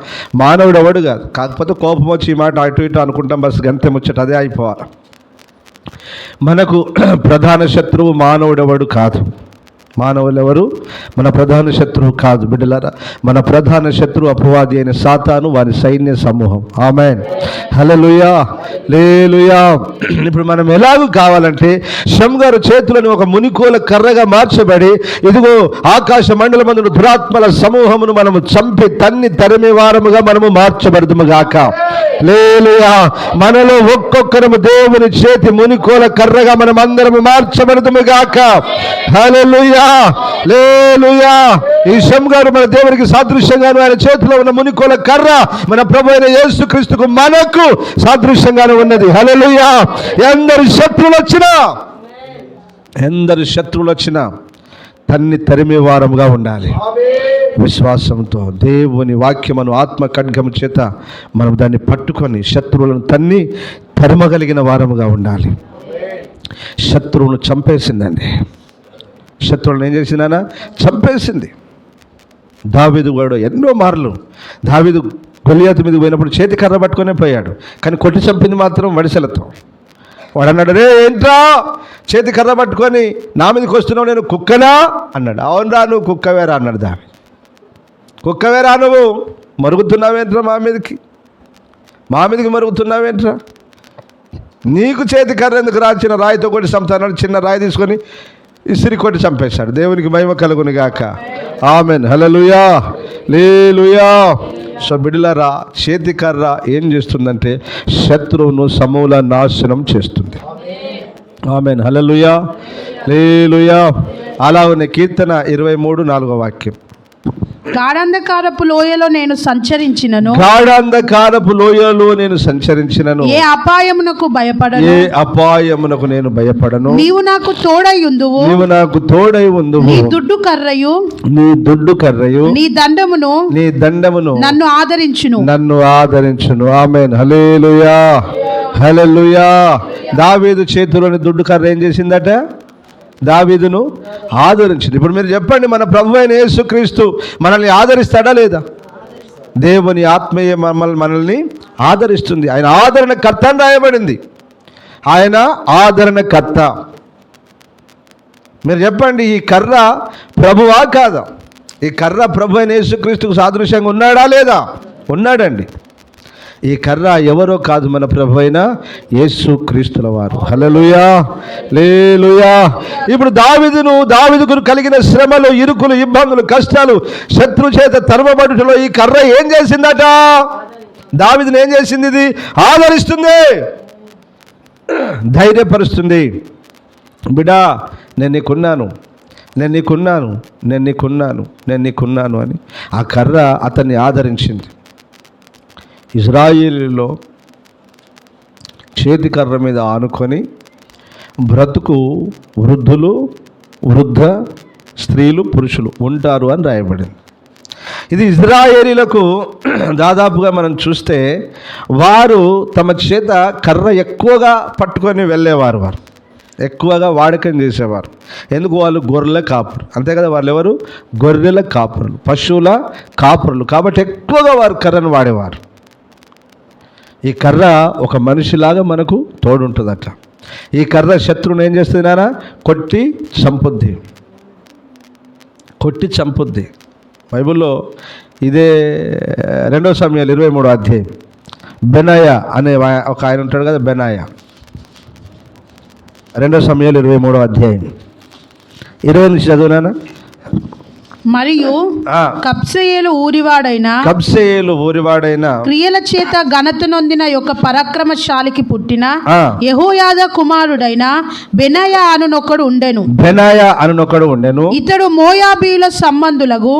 మానవుడు ఎవడు కాదు. కాకపోతే కోపం వచ్చి ఈ మాట అటు ఇటు అనుకుంటాం, బస్ గంతే ముచ్చట, అదే అయిపోవాలి. మనకు ప్రధాన శత్రువు మానవుడు ఎవడు కాదు. మానవులు ఎవరు? మన ప్రధాన శత్రువు కాదు బిడ్డలారా. మన ప్రధాన శత్రువు అపవాది అయిన సాతాను, వారి సైన్య సమూహం. ఆమేన్, హల్లెలూయా, హల్లెలూయా. ఇప్పుడు మనం ఎలాగూ కావాలంటే షెమ్గారు చేతులను ఒక మునికోల కర్రగా మార్చబడి, ఇదిగో ఆకాశ మండలమందు దురాత్మల సమూహమును మనము చంపి తన్ని తరిమే వారముగా మనము మార్చబడుదుము గాక. హల్లెలూయా. మనలో ఒక్కొక్కరము దేవుని చేతి మునికోల కర్రగా మనం అందరము మార్చబడుదుము గాక. హల్లెలూయా, హల్లెలూయా. ఈ షెమ్గారు మన దేవునికి సాదృశ్యంగాను, ఆయన చేతిలో ఉన్న మునికోల కర్ర మన ప్రభు అయిన యేసుక్రీస్తుకు మనకు సాదృశ్యంగాను ఉన్నది. హల్లెలూయా. ఎందరు శత్రువులు వచ్చినా తన్ని తరిమే వారముగా ఉండాలి. విశ్వాసంతో దేవుని వాక్యమును ఆత్మ ఖడ్గము చేత మనం దాన్ని పట్టుకొని శత్రువులను తరమగలిగిన వారముగా ఉండాలి. శత్రువును చంపేసిందండి. శత్రువులను ఏం చేసిందనా? చంపేసింది. దావీదు కూడా ఎన్నో మార్లు, దావీదు గొలియాతు మీద పోయినప్పుడు చేతి కర్ర పట్టుకొనే పోయాడు, కానీ కొట్టి చంపింది మాత్రం వడిసెలతో. వాడు అన్నాడు, రే ఏంట్రా చేతి కర్ర పట్టుకొని నా మీదకి వస్తున్నావు, నేను కుక్కనా అన్నాడు. అవునరా, నువ్వు కుక్కవేరా అన్నాడు దావీదు. కుక్కవేరా, నువ్వు మరుగుతున్నావేంట్రా మా మీదకి మరుగుతున్నావేంట్రా? నీకు చేతి కర్ర ఎందుకు రా? చిన్న రాయితో కొట్టి చంపుతాడు. చిన్న రాయి తీసుకొని ఇసిరి కొట్టి చంపేశాడు. దేవునికి మహిమ కలుగును గాక. ఆమెన్, హల్లెలూయా, హల్లెలూయా. సో బిడ్డలారా, చేతి కర్ర ఏం చేస్తుందంటే శత్రువును సమూల నాశనం చేస్తుంది. ఆమెన్, హల్లెలూయా, హల్లెలూయా. అలాగనే కీర్తన 23:4 వాక్యం. గాఢాంధకారపు లోయలో నేను సంచరించినను, గాఢాంధకారపు లోయలో నేను సంచరించినను, ఏ అపాయమునకు భయపడను, ఏ అపాయమునకు నేను భయపడను. నీవు నాకు తోడై ఉందువు, నీవు నాకు తోడై ఉందువు. నీ దుడ్డు కర్రయు, నీ దుడ్డు కర్రయు, నీ దండమును, నీ దండమును నన్ను ఆదరించును, నన్ను ఆదరించును. ఆమేన్. హల్లెలూయా, హల్లెలూయా. దావీదు చేతిలోని దుడ్డు కర్ర ఏం చేసిందట? దావీదును ఆదరించింది. ఇప్పుడు మీరు చెప్పండి, మన ప్రభు అయిన యేసుక్రీస్తు మనల్ని ఆదరిస్తాడా లేదా? దేవుని ఆత్మీయ మనల్ని ఆదరిస్తుంది. ఆయన ఆదరణకర్త అని రాయబడింది. ఆయన ఆదరణకర్త. మీరు చెప్పండి, ఈ కర్ర ప్రభువా కాదా? ఈ కర్ర ప్రభు అయిన యేసుక్రీస్తుకు సాదృశ్యంగా ఉన్నాడా లేదా? ఉన్నాడండి. ఈ కర్ర ఎవరో కాదు, మన ప్రభు అయిన యేసుక్రీస్తుల వారు. హల్లెలూయా, హల్లెలూయా. ఇప్పుడు దావీదుకు కలిగిన శ్రమలు, ఇరుకులు, ఇబ్బందులు, కష్టాలు, శత్రు చేత తరుమబడుటలో ఈ కర్ర ఏం చేసిందట? దావీదుని ఏం చేసింది? ఇది ఆదరిస్తుంది, ధైర్యపరుస్తుంది. బిడ్డా, నేను నీకున్నాను, నేను నీకున్నాను, నేను నీకున్నాను, నేను నీకున్నాను అని ఆ కర్ర అతన్ని ఆదరించింది. ఇజ్రాయేలులో చేతి కర్ర మీద ఆనుకొని బ్రతుకు వృద్ధులు, వృద్ధ స్త్రీలు, పురుషులు ఉంటారు అని రాయబడింది. ఇది ఇజ్రాయేలీలకు దాదాపుగా మనం చూస్తే వారు తమ చేత కర్ర ఎక్కువగా పట్టుకొని వెళ్ళేవారు, వారు ఎక్కువగా వాడకం చేసేవారు. ఎందుకు? వాళ్ళు గొర్రెల కాపురు, అంతే కదా. వాళ్ళు ఎవరు? గొర్రెల కాపురులు, పశువుల కాపురులు. కాబట్టి ఎక్కువగా వారు కర్రను వాడేవారు. ఈ కర్ర ఒక మనిషిలాగా మనకు తోడుంటుందట. ఈ కర్ర శత్రువుని ఏం చేస్తుంది నాన్న? కొట్టి చంపుద్ది, కొట్టి చంపుద్ది. బైబిల్లో ఇదే 2 సమూయేలు 23వ అధ్యాయం. బెనాయా అనే ఒక ఆయన ఉంటాడు కదా, బెనాయా. 2 సమూయేలు 23వ అధ్యాయం 20 నుంచి చదువునానా. మరియు కబ్సెయేలు ఊరివాడైన క్రియల చేత ఘనత నొందిన యొక్క పరాక్రమశాలికి పుట్టిన యెహోయాదా కుమారుడైన బెనాయా అనునొకడు ఉండెను. ఇతడు మోయాబీయుల సంబంధులకు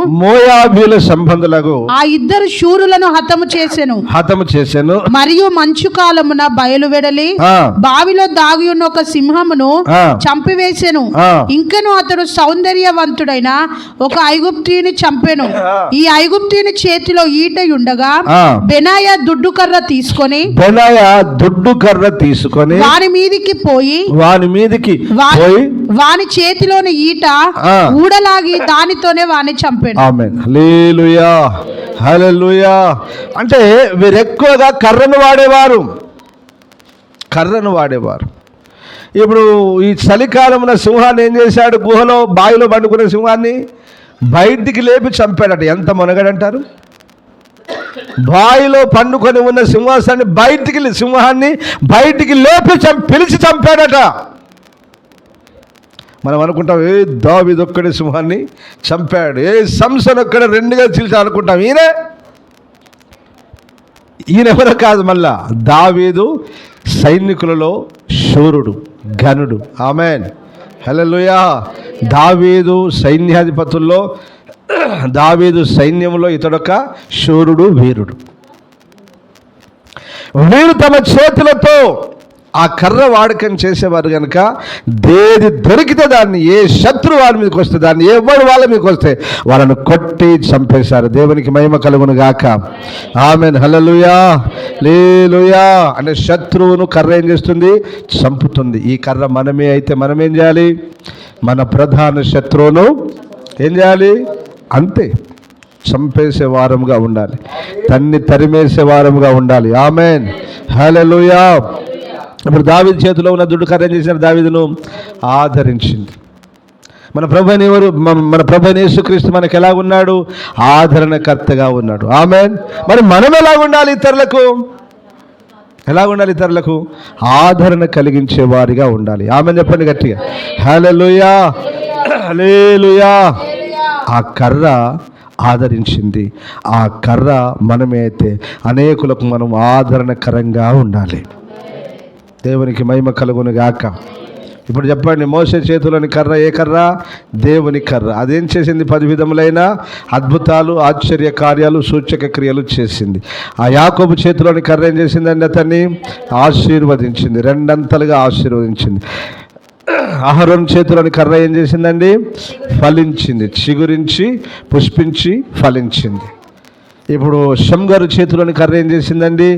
ఆ ఇద్దరు శూరులను హతము చేసెను. మరియు మంచు కాలమున బయలువెడలి బావిలో దాగి ఉన్న ఒక సింహమును చంపివేసెను. ఇంకను అతడు సౌందర్యవంతుడైన ఒక ఐగుప్తీయుని చంపెను. ఈ ఐగుప్తీయుని చేతిలో ఈట ఉండగా బెనాయా దుడ్డు కర్ర తీసుకొని వాని మీదికి పోయి వాని చేతిలోని ఈట ఊడలాగి దానితోనే వాని చంపెను. ఆమేన్. హల్లెలూయా, హల్లెలూయా. అంటే వీరెక్కువగా కర్రను వాడేవారు. ఇప్పుడు ఈ చలికాలమున సింహాన్ని ఏం చేశాడు? గుహలో బావిలో పండుకునే సింహాన్ని బయటికి లేపి చంపాడట. ఎంత మొనగడంటారు? బావిలో పండుకొని ఉన్న సింహాన్ని బయటికి లేపి పిలిచి చంపాడట. మనం అనుకుంటాం, ఏ దావీదు ఒక్కడే సింహాన్ని చంపాడు, ఏ సంసోను ఒక్కడే 2గా చీల్చి అనుకుంటాం. ఈయన ఎవరో కాదు, మళ్ళా దావీదు సైనికులలో శూరుడు, ఘనుడు. ఆమేన్, హల్లెలూయా. దావీదు సైన్యాధిపతుల్లో, దావీదు సైన్యంలో ఇతడొక శూరుడు, వీరుడు. వీరు తమ చేతులతో ఆ కర్ర వాడకం చేసేవారు కనుక దేది దొరికితే దాన్ని, ఏ శత్రు వాళ్ళ మీదకి వస్తే దాన్ని, ఎవరు వాళ్ళ మీదకి వస్తే వాళ్ళను కొట్టి చంపేశారు. దేవునికి మహిమ కలుగును గాక. ఆమేన్, హల్లెలూయా, హల్లెలూయా. అంటే శత్రువును కర్ర ఏం చేస్తుంది? చంపుతుంది. ఈ కర్ర మనమే అయితే మనం ఏం చేయాలి? మన ప్రధాన శత్రువును ఏం చేయాలి? అంతే, చంపేసే వారముగా ఉండాలి, తరిమేసే వారముగా ఉండాలి. ఆమేన్, హల్లెలూయా. ఇప్పుడు దావీదు చేతిలో ఉన్న దుడ్డు కర్ర ఏం చేసిన? దావీదును ఆదరించింది. మన ప్రభువైన ఎవరు? మన ప్రభువైన యేసుక్రీస్తు మనకు ఎలాగున్నాడు? ఆదరణకర్తగా ఉన్నాడు. ఆమేన్. మరి మనం ఎలాగుండాలి? ఇతరులకు ఆదరణ కలిగించే వారిగా ఉండాలి. ఆమేన్ చెప్పండి గట్టిగా. హల్లెలూయా, హల్లెలూయా. ఆ కర్ర ఆదరించింది. ఆ కర్ర మనమే అయితే అనేకులకు మనం ఆదరణకరంగా ఉండాలి. దేవునికి మహిమ కలుగును గాక. ఇప్పుడు చెప్పండి, మోసే చేతిలోని కర్ర ఏ కర్ర? దేవుని కర్ర. అదేం చేసింది? 10 విధములైన అద్భుతాలు, ఆశ్చర్య కార్యాలు, సూచక క్రియలు చేసింది. ఆ యాకోబు చేతిలోని కర్ర ఏం చేసిందండి? అతన్ని ఆశీర్వదించింది, 2 అంతలుగా ఆశీర్వదించింది. అహరోను చేతిలోని కర్ర ఏం చేసిందండి? ఫలించింది, చిగురించి పుష్పించి ఫలించింది. ఇప్పుడు షమ్గారు చేతిలోని కర్ర ఏం చేసిందండి?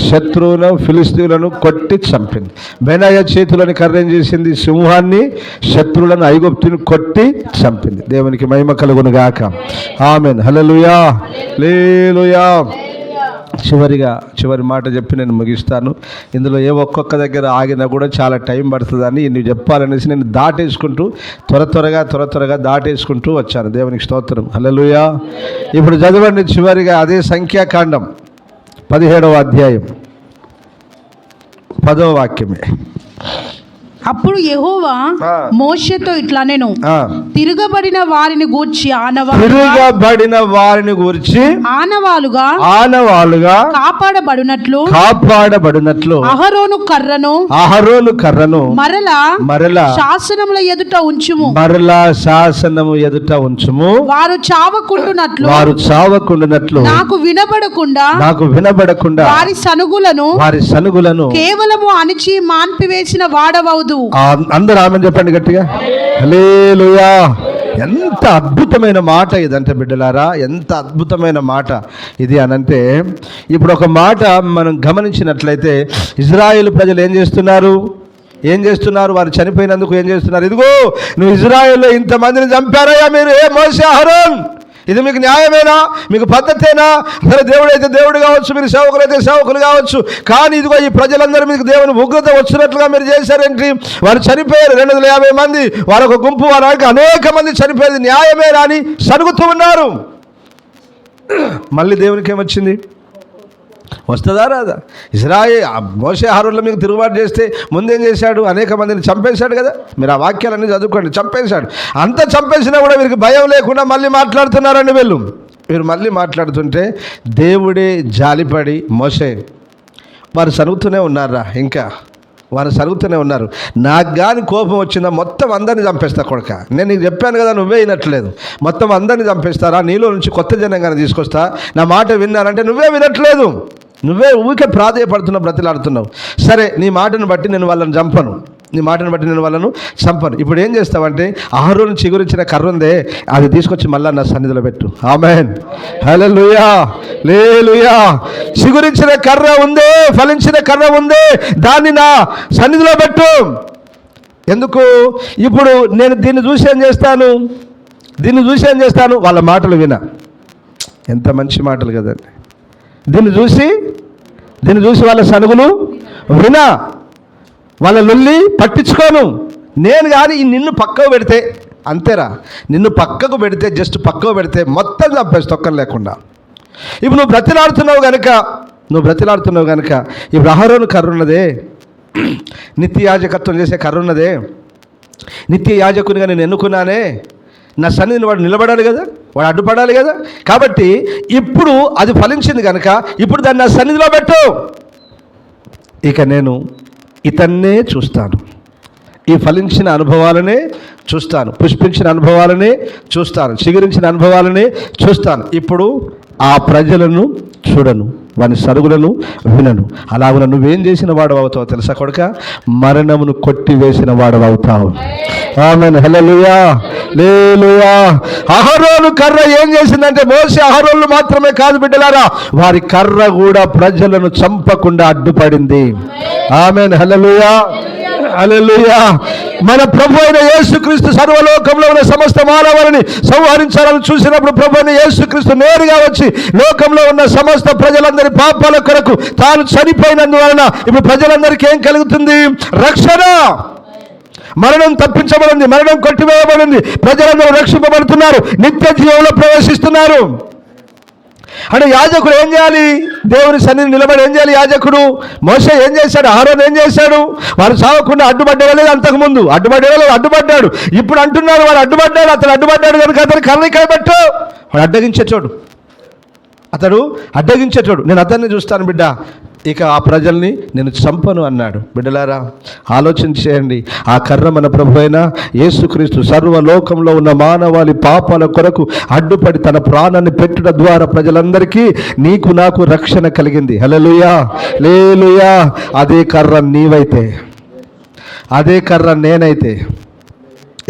శత్రువులను, ఫిలిస్తీయులను కొట్టి చంపింది. బెనాయా చేతిలోని కర్ర ఏం చేసింది? సింహాన్ని, శత్రువులను, ఐగుప్తుని కొట్టి చంపింది. దేవునికి మహిమ కలుగును గాక. ఆమేన్. హల్లెలూయా, హల్లెలూయా. చివరి మాట చెప్పి నేను ముగిస్తాను. ఇందులో ఒక్కొక్క దగ్గర ఆగినా కూడా చాలా టైం పడుతుందని నువ్వు చెప్పాలనేసి నేను త్వరగా దాటేసుకుంటూ వచ్చాను. దేవునికి స్తోత్రం. హల్లెలూయా. ఇప్పుడు చదవండి చివరిగా అదే సంఖ్యాకాండం 17వ అధ్యాయం 10వ వాక్యమే. అప్పుడు యెహోవా మోషేతో ఇట్లా నేను తిరగబడిన వారిని గూర్చి ఆనవాలుగా కాపాడబడినట్లు అహరోను కర్రను మరలా శాసనముల ఎదుట ఉంచుము. వారు చావకుండునట్లు నాకు వినబడకుండా వారి సనుగులను కేవలము అణిచి మాన్పివేసిన వాడవౌదు. అందరూ ఆమెను చెప్పండి గట్టిగా. హల్లెలూయా. ఎంత అద్భుతమైన మాట ఇదంటే బిడ్డలారా, ఎంత అద్భుతమైన మాట ఇది అనంటే, ఇప్పుడు ఒక మాట మనం గమనించినట్లయితే ఇజ్రాయేలు ప్రజలు ఏం చేస్తున్నారు? వారు చనిపోయినందుకు ఏం చేస్తున్నారు? ఇదిగో నువ్వు ఇజ్రాయేల్లో ఇంతమందిని చంపారయ్యా మీరు, మోషే, అహరోన్, ఇది మీకు న్యాయమేనా? మీకు పద్ధతేనా? అసలు దేవుడైతే దేవుడు కావచ్చు, మీరు సేవకులైతే సేవకులు కావచ్చు, కానీ ఇదిగో ఈ ప్రజలందరూ మీకు దేవుని ఉగ్రత వచ్చినట్లుగా మీరు చేశారేంటి? వారు చనిపోయారు 250 మంది, వారొక గుంపు, వారికి అనేక మంది చనిపోయేది న్యాయమేనా అని సరుగుతూ ఉన్నారు. మళ్ళీ దేవునికి ఏమొచ్చింది? వస్తుందా రాదా? మోషే అహరోనుల మీకు తిరుగుబాటు చేస్తే ముందేం చేశాడు? అనేక మందిని చంపేశాడు కదా. మీరు ఆ వాక్యాలన్నీ చదువుకోండి. చంపేశాడు. అంత చంపేసినా కూడా వీరికి భయం లేకుండా మళ్ళీ మాట్లాడుతున్నారండి వీరు మళ్ళీ మాట్లాడుతుంటే దేవుడే జాలిపడి మోషే, వారు సరుగుతూనే ఉన్నారా? ఇంకా వారు సరుగుతూనే ఉన్నారు. నాకు కానీ కోపం వచ్చిందా మొత్తం అందరినీ చంపేస్తా కొడుక. నేను నీకు చెప్పాను కదా, నువ్వే వినట్లేదు. మొత్తం అందరినీ చంపేస్తారా? నీలో నుంచి కొత్త జనంగానే తీసుకొస్తా, నా మాట విన్నానంటే నువ్వే వినట్లేదు. నువ్వే ఊరికే ప్రాధేయపడుతున్నావు, బ్రతిలాడుతున్నావు. సరే, నీ మాటను బట్టి నేను వాళ్ళని చంపను. ఇప్పుడు ఏం చేస్తావంటే అహరోను చిగురించిన కర్ర ఉందే, అది తీసుకొచ్చి మళ్ళా నా సన్నిధిలో పెట్టు. ఆమేన్. హల్లెలూయా, హల్లెలూయా. చిగురించిన కర్ర ఉందే, ఫలించిన కర్ర ఉందే, దాన్ని నా సన్నిధిలో పెట్టు. ఎందుకు? ఇప్పుడు నేను దీన్ని చూసి ఏం చేస్తాను? వాళ్ళ మాటలు విన. ఎంత మంచి మాటలు కదండి. దీన్ని చూసి వాళ్ళ సనుగులు వినా, వాళ్ళ లొల్లి పట్టించుకోను. నేను కానీ నిన్ను పక్కకు పెడితే అంతేరా, జస్ట్ పక్కకు పెడితే మొత్తం చంపేసి తొక్కలు లేకుండా. ఇప్పుడు నువ్వు బ్రతిలాడుతున్నావు కనుక ఇప్పుడు అహరోను కర్ర ఉన్నదే, నిత్య యాజకత్వం చేసే కర్ర ఉన్నదే, నిత్య యాజకునిగా నేను ఎన్నుకున్నానే, నా సన్నిధిని వాడు నిలబడాలి కదా, వాడు అడ్డుపడాలి కదా. కాబట్టి ఇప్పుడు అది ఫలించింది కనుక ఇప్పుడు దాన్ని నా సన్నిధిలో పెట్టు. ఇక నేను ఇతన్నే చూస్తాను, ఈ ఫలించిన అనుభవాలనే చూస్తాను, పుష్పించిన అనుభవాలనే చూస్తాను, చిగురించిన అనుభవాలనే చూస్తాను. ఇప్పుడు ఆ ప్రజలను చూడను, వాని సరుగులను వినను. అలాగున నువ్వేం చేసిన వాడు అవుతావు తెలుసా కొడుక? మరణమును కొట్టివేసిన వాడు అవుతావు. ఆమేన్. హల్లెలూయా, హల్లెలూయా. అహరోను కర్ర ఏం చేసిందంటే, మోసే అహరోను మాత్రమే కాదు బిడ్డలారా, వారి కర్ర కూడా ప్రజలను చంపకుండా అడ్డుపడింది. ఆమేన్. హల్లెలూయా, హల్లెలూయా. మన ప్రభు అయిన యేసుక్రీస్తు సర్వలోకంలో ఉన్న సమస్త మానవాళిని సంహరించాలని చూసినప్పుడు ప్రభు అయిన యేసుక్రీస్తు నేరుగా వచ్చి లోకంలో ఉన్న సమస్త ప్రజలందరి పాపాల కొరకు తాను చనిపోయినందువలన ఇప్పుడు ప్రజలందరికీ ఏం కలుగుతుంది? రక్షణ. మరణం తప్పించబడింది, మరణం కొట్టివేయబడింది, ప్రజలందరూ రక్షింపబడుతున్నారు, నిత్య జీవంలో ప్రవేశిస్తున్నారు. అంటే యాజకుడు ఏం చేయాలి? దేవుని సన్నిధిని నిలబడి ఏం చేయాలి యాజకుడు? మోషే ఏం చేశాడు? అహరోను ఏం చేశాడు? వారు చావకుండా అడ్డుపడ్డలేదు. అంతకుముందు అడ్డుపడ్డాడు. ఇప్పుడు అంటున్నారు వాడు అడ్డుపడ్డాడు, అతను అడ్డుపడ్డాడు కనుక అతను కర్ర ఇక్కడ పెట్టు. వాడు అడ్డగించేటోడు. నేను అతన్ని చూస్తాను బిడ్డ. ఇక ఆ ప్రజల్ని నేను చంపను అన్నాడు. బిడ్డలారా, ఆలోచన చేయండి. ఆ కర్ర మన ప్రభు అయిన యేసుక్రీస్తు సర్వలోకంలో ఉన్న మానవాళి పాపాల కొరకు అడ్డుపడి తన ప్రాణాన్ని పెట్టుట ద్వారా ప్రజలందరికీ నీకు నాకు రక్షణ కలిగింది. హల్లెలూయా, హల్లెలూయా. అదే కర్ర నీవైతే, అదే కర్ర నేనైతే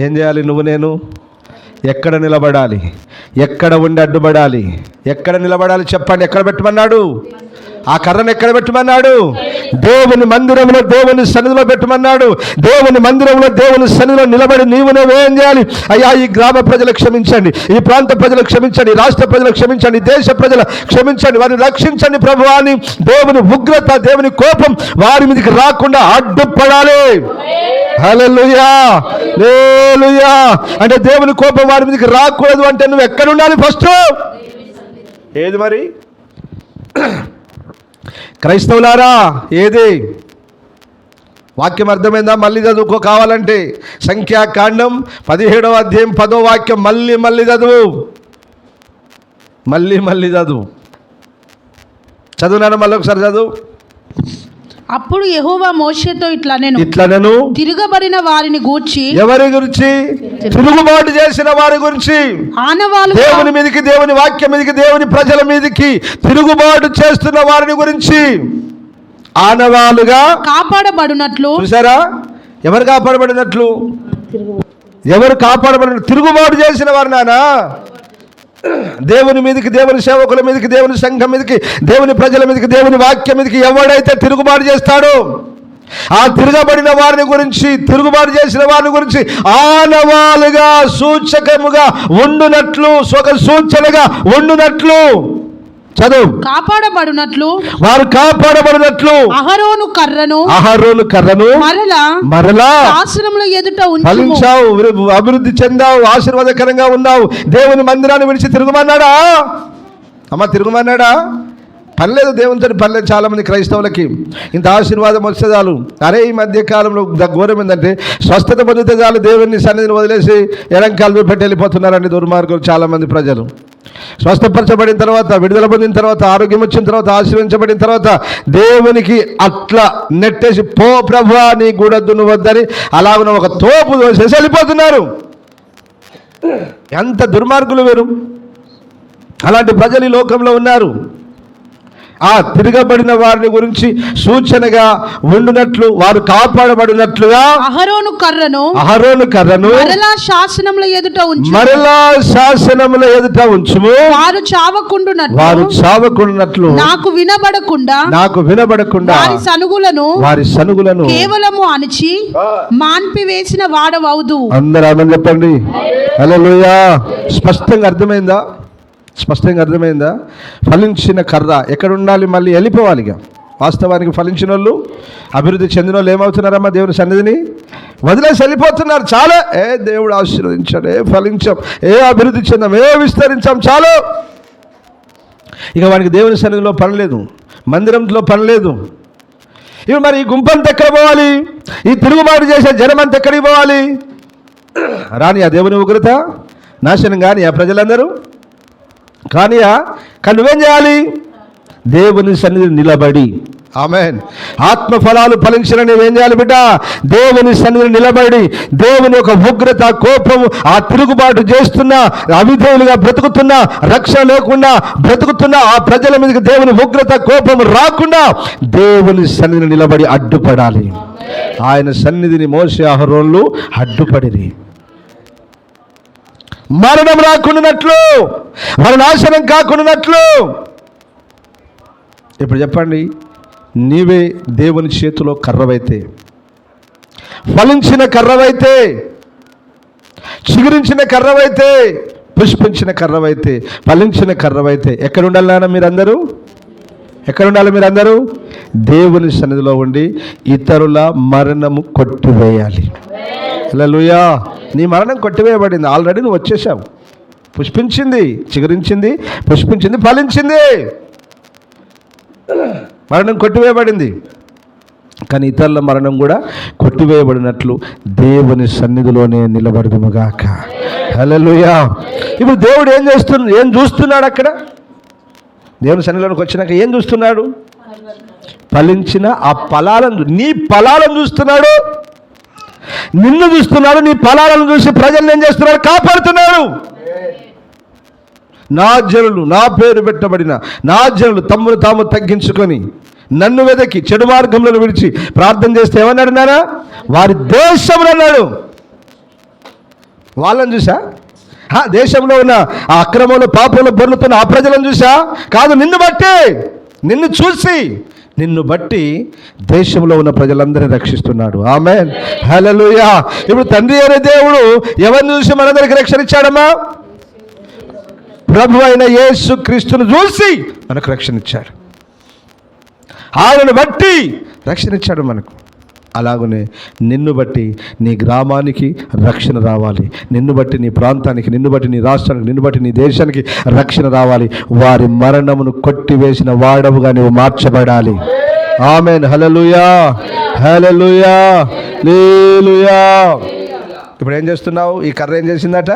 ఏం చేయాలి? నువ్వు నేను ఎక్కడ నిలబడాలి? ఎక్కడ ఉండి అడ్డుపడాలి? ఎక్కడ నిలబడాలి చెప్పండి? ఎక్కడ పెట్టమన్నాడు? ఆ కర్రను ఎక్కడ పెట్టమన్నాడు? దేవుని మందిరంలో, దేవుని సన్నిధిలో పెట్టమన్నాడు. దేవుని మందిరంలో, దేవుని సన్నిధిలో నిలబడి నువ్వేం చేయాలి? అయ్యా, ఈ గ్రామ ప్రజలు క్షమించండి, ఈ ప్రాంత ప్రజలు క్షమించండి, రాష్ట్ర ప్రజలు క్షమించండి, దేశ ప్రజలు క్షమించండి, వారిని రక్షించండి ప్రభువా అని దేవుని ఉగ్రత, దేవుని కోపం వారి మీదకి రాకుండా అడ్డుపడాలి. హల్లెలూయా, హల్లెలూయా. అంటే దేవుని కోపం వారి మీదకి రాకూడదు అంటే నువ్వు ఎక్కడ ఉండాలి? ఫస్ట్ ఏది మరి? క్రైస్తవులారా, ఏది? వాక్యం అర్థమైందా? మళ్ళీ చదువుకో కావాలంటే. సంఖ్యాకాండం 17వ అధ్యాయం 10వ వాక్యం మళ్ళీ చదువు, మళ్ళీ చదువు. చదువునాను, మళ్ళీ ఒకసారి చదువు. అప్పుడు యెహోవా మోషేతో ఇట్లనెను, తిరగబడిన వారిని గూర్చి. ఎవరి గురించి? తిరుగుబాటు చేసిన వారి గురించి. ఆనవాలు దేవుని మీదకి, దేవుని వాక్యం మీదకి, దేవుని ప్రజల మీదకి తిరుగుబాటు చేస్తున్న వారిని గురించి ఆనవాలుగా కాపాడబడినట్లు. చూసారా? ఎవరు కాపాడబడినట్లు? ఎవరు కాపాడబడినట్లు? తిరుగుబాటు చేసిన వారు నానా. దేవుని మీదకి, దేవుని సేవకుల మీదకి, దేవుని సంఘం మీదకి, దేవుని ప్రజల మీదకి, దేవుని వాక్యం మీదకి ఎవడైతే తిరుగుబాటు చేస్తాడో ఆ తిరగబడిన వారిని గురించి, తిరుగుబాటు చేసిన వారిని గురించి ఆనవాలుగా, సూచకముగా ఉండునట్లు, ఒక సూచనగా ఉండునట్లు. చదువు. కాపాడబడినట్లు, వారు కాపాడబడినట్లు అహరోను కర్రను మరలా శాసనముల ఎదుట ఫలించావు, అభివృద్ధి చెందావు, ఆశీర్వాదకరంగా ఉన్నావు. దేవుని మందిరాన్ని విడిచి తిరుగుమన్నాడా? అమ్మ, తిరుగుమన్నాడా? పనిలేదు, దేవునితో పనిలేదు. చాలామంది క్రైస్తవులకి ఇంత ఆశీర్వాదం వస్తే చాలు. అరే, ఈ మధ్య కాలంలో ఘోరం ఏంటంటే స్వస్థత పొందితే చాలు దేవుని సన్నిధిని వదిలేసి ఎడంకాలు పెట్టి వెళ్ళిపోతున్నారండి దుర్మార్గులు చాలామంది ప్రజలు. స్వస్థపరచబడిన తర్వాత, విడుదల పొందిన తర్వాత, ఆరోగ్యం వచ్చిన తర్వాత, ఆశీర్వించబడిన తర్వాత దేవునికి అట్లా నెట్టేసి పో ప్రభువా నీ గూడొద్దు నువ్వు వద్దని అలాగ ఒక తోపు దోసేసి వెళ్ళిపోతున్నారు. ఎంత దుర్మార్గులు వేరు! అలాంటి ప్రజలు ఈ లోకంలో ఉన్నారు. ఆ తిరగబడిన వారిని గురించి సూచనగా ఉండునట్లు, వారు కాపాడబడినట్లుగా అహరోను కర్రను మరలా శాసనముల ఎదుట ఉంచుము. వారు చావకుండునట్లు నాకు వినబడకుండా వారి సనుగులను కేవలము అణిచి మాన్పివేసిన వాడవౌదు. అందరూ ఆమేన్ చెప్పండి. హల్లెలూయా. స్పష్టంగా అర్థమైందా? ఫలించిన కర్ర ఎక్కడ ఉండాలి? మళ్ళీ వెళ్ళిపోవాలి. ఇక వాస్తవానికి ఫలించిన వాళ్ళు, అభివృద్ధి చెందిన వాళ్ళు ఏమవుతున్నారమ్మా? దేవుని సన్నిధిని వదిలేసి వెళ్ళిపోతున్నారు. చాలా దేవుడు ఆశీర్వదించాడు, ఫలించాం, అభివృద్ధి చెందాం, విస్తరించాం, చాలు. ఇక వానికి దేవుని సన్నిధిలో పనిలేదు, మందిరంలో పనిలేదు. ఇవి మరి ఈ గుంపంతా ఎక్కడ పోవాలి? ఈ తిరుగుబాటు చేసే జనమంతా ఎక్కడికి పోవాలి? రాని ఆ దేవుని ఉగ్రత నాశనం కానీ ఆ ప్రజలందరూ కానీ నువ్వేం చేయాలి? దేవుని సన్నిధిని నిలబడి, ఆమేన్, ఆత్మఫలాలు ఫలించిన నువ్వేం చేయాలి బిడ్డ? దేవుని సన్నిధిని నిలబడి దేవుని యొక్క ఉగ్రత, కోపము, ఆ తిరుగుబాటు చేస్తున్నా, అవిధేయులుగా బ్రతుకుతున్నా, రక్షణ లేకుండా బ్రతుకుతున్నా ఆ ప్రజల మీదకి దేవుని ఉగ్రత, కోపము రాకుండా దేవుని సన్నిధిని నిలబడి అడ్డుపడాలి. ఆయన సన్నిధిని మోసే అహరోన్లు అడ్డుపడిరి. మరణం రాకుండానట్లు, మన నాశనం కాకుండానట్లు. ఇప్పుడు చెప్పండి, నీవే దేవుని చేతిలో కర్రవైతే, ఫలించిన కర్రవైతే, చిగురించిన కర్రవైతే, పుష్పించిన కర్రవైతే, ఫలించిన కర్రవైతే ఎక్కడ ఉండాలి నాన్న మీరందరూ? ఎక్కడ ఉండాలి మీరందరూ? దేవుని సన్నిధిలో ఉండి ఇతరుల మరణము కొట్టివేయాలి. హల్లెలూయా. నీ మరణం కొట్టివేయబడింది, ఆల్రెడీ నువ్వు వచ్చేసావు. పుష్పించింది, చిగురించింది, పుష్పించింది, ఫలించింది. మరణం కొట్టివేయబడింది. కానీ ఇతరుల మరణం కూడా కొట్టివేయబడినట్లు దేవుని సన్నిధిలోనే నిలబడదుముగాక. హల్లెలూయా. ఇప్పుడు దేవుడు ఏం చూస్తున్నాడు అక్కడ? దేవుని సన్నిధిలోకి వచ్చినాక ఏం చూస్తున్నాడు? ఫలించిన ఆ ఫలాలను, నీ ఫలాలను చూస్తున్నాడు, నిన్ను చూస్తున్నాడు. నీ ఫలాలను చూసి ప్రజలను ఏం చేస్తున్నాడు? కాపాడుతున్నాడు. నా జనులు, నా పేరు పెట్టబడిన నా జనులు తమ్మును తాము తగ్గించుకొని నన్ను వెదకి చెడు మార్గంలో విడిచి ప్రార్థన చేస్తే ఏమన్నాడు నారా? వారి దేశంలో అన్నాడు. వాళ్ళని చూసా? దేశంలో ఉన్న ఆ అక్రమంలో పాపంలో బొర్లుతున్న ఆ ప్రజలను చూసా? కాదు, నిన్ను బట్టి, నిన్ను చూసి, నిన్ను బట్టి దేశంలో ఉన్న ప్రజలందరినీ రక్షిస్తున్నాడు. ఆమేన్, హల్లెలూయా. ఇప్పుడు తండ్రి అనే దేవుడు ఎవరిని చూసి మనందరికి రక్షణ ఇచ్చాడమ్మా? ప్రభు అయిన యేసు క్రీస్తును చూసి మనకు రక్షణ ఇచ్చాడు. ఆయనను బట్టి రక్షణ ఇచ్చాడు మనకు. అలాగనే నిన్ను బట్టి నీ గ్రామానికి రక్షణ రావాలి, నిన్ను బట్టి నీ ప్రాంతానికి, నిన్ను బట్టి నీ రాష్ట్రానికి, నిన్ను బట్టి నీ దేశానికి రక్షణ రావాలి. వారి మరణమును కొట్టివేసిన వాడవుగా నువ్వు మార్చబడాలి. ఆమేన్, హల్లెలూయా, హల్లెలూయా, హల్లెలూయా. ఇప్పుడు ఏం చేస్తున్నావు? ఈ కర్ర ఏం చేసిందట?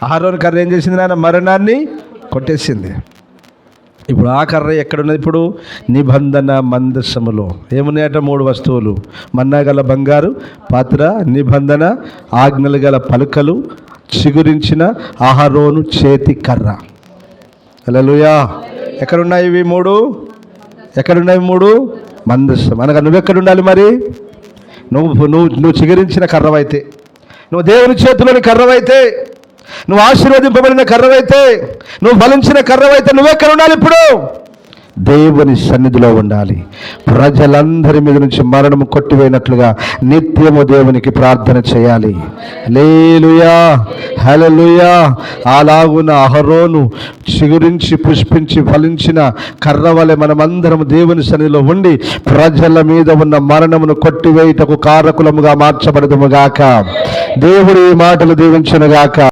అహరోను కర్ర ఏం చేసింది నాన్న? మరణాన్ని కొట్టేసింది. ఇప్పుడు ఆ కర్ర ఎక్కడున్నది? ఇప్పుడు నిబంధన మందసములో ఏమున్నాయట? 3 వస్తువులు: మన్నా గల బంగారు పాత్ర, నిబంధన ఆజ్ఞలు గల పలుకలు, చిగురించిన అహరోను చేతి కర్ర. హల్లెలూయా. ఎక్కడున్నాయి ఇవి 3? ఎక్కడున్నాయి 3? మందసం. అనగా నువ్వెక్కడుండాలి మరి? నువ్వు చిగురించిన కర్రవైతే, నువ్వు దేవుని చేతిలోని కర్రవైతే, నువ్వు ఆశీర్వదింపబడిన కర్రవైతే, నువ్వు ఫలించిన కర్రవైతే నువ్వెక్కడ ఉండాలి? ఇప్పుడు దేవుని సన్నిధిలో ఉండాలి. ప్రజలందరి మీద నుంచి మరణము కొట్టివేయనట్లుగా నిత్యము దేవునికి ప్రార్థన చేయాలి. హల్లెలూయా, హల్లెలూయా. అలాగున అహరోను చిగురించి పుష్పించి ఫలించిన కర్ర వలె మనమందరం దేవుని సన్నిధిలో ఉండి ప్రజల మీద ఉన్న మరణమును కొట్టివేయుటకు కారకులముగా మార్చబడదుముగాక. దేవుడి మాటలు దీవించునుగాక.